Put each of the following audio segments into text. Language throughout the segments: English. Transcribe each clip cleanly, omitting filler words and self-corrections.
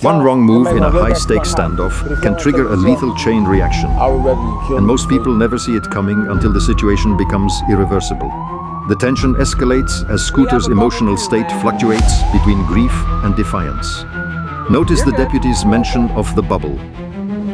One wrong move in a high-stakes standoff can trigger a lethal chain reaction, and most people never see it coming until the situation becomes irreversible. The tension escalates as Scooter's emotional state fluctuates between grief and defiance. Notice the deputy's mention of the bubble.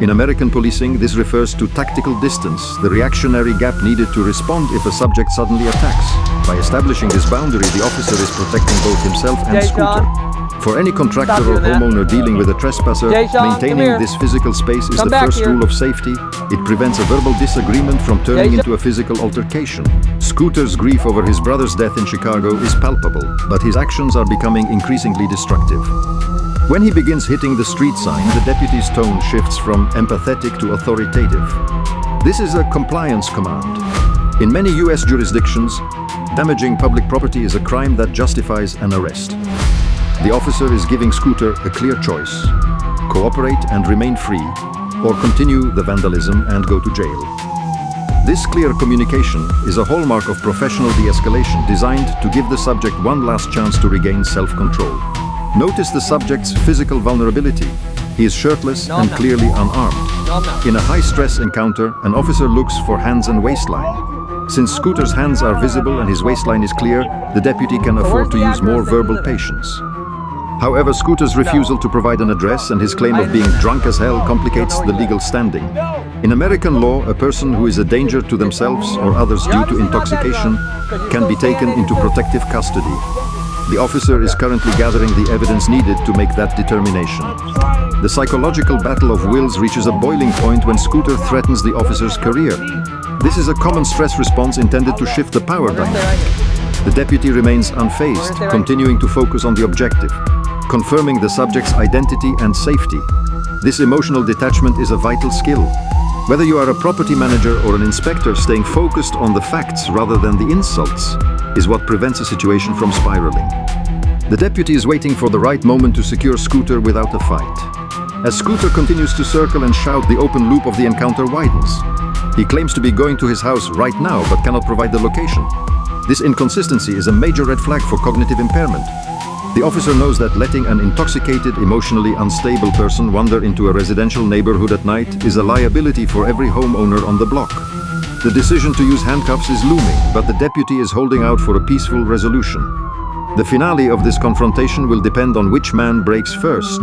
In American policing, this refers to tactical distance, the reactionary gap needed to respond if a subject suddenly attacks. By establishing this boundary, the officer is protecting both himself and Scooter. For any contractor or homeowner dealing with a trespasser, maintaining this physical space is the first rule of safety. It prevents a verbal disagreement from turning into a physical altercation. Scooter's grief over his brother's death in Chicago is palpable, but his actions are becoming increasingly destructive. When he begins hitting the street sign, the deputy's tone shifts from empathetic to authoritative. This is a compliance command. In many US jurisdictions, damaging public property is a crime that justifies an arrest. The officer is giving Scooter a clear choice: cooperate and remain free, or continue the vandalism and go to jail. This clear communication is a hallmark of professional de-escalation, designed to give the subject one last chance to regain self-control. Notice the subject's physical vulnerability. He is shirtless and clearly unarmed. In a high-stress encounter, an officer looks for hands and waistline. Since Scooter's hands are visible and his waistline is clear, the deputy can afford to use more verbal patience. However, Scooter's refusal to provide an address and his claim of being drunk as hell complicates the legal standing. In American law, a person who is a danger to themselves or others due to intoxication can be taken into protective custody. The officer is currently gathering the evidence needed to make that determination. The psychological battle of wills reaches a boiling point when Scooter threatens the officer's career. This is a common stress response intended to shift the power dynamic. The deputy remains unfazed, continuing to focus on the objective, confirming the subject's identity and safety. This emotional detachment is a vital skill. Whether you are a property manager or an inspector, staying focused on the facts rather than the insults is what prevents a situation from spiraling. The deputy is waiting for the right moment to secure Scooter without a fight. As Scooter continues to circle and shout, the open loop of the encounter widens. He claims to be going to his house right now but cannot provide the location. This inconsistency is a major red flag for cognitive impairment. The officer knows that letting an intoxicated, emotionally unstable person wander into a residential neighborhood at night is a liability for every homeowner on the block. The decision to use handcuffs is looming, but the deputy is holding out for a peaceful resolution. The finale of this confrontation will depend on which man breaks first.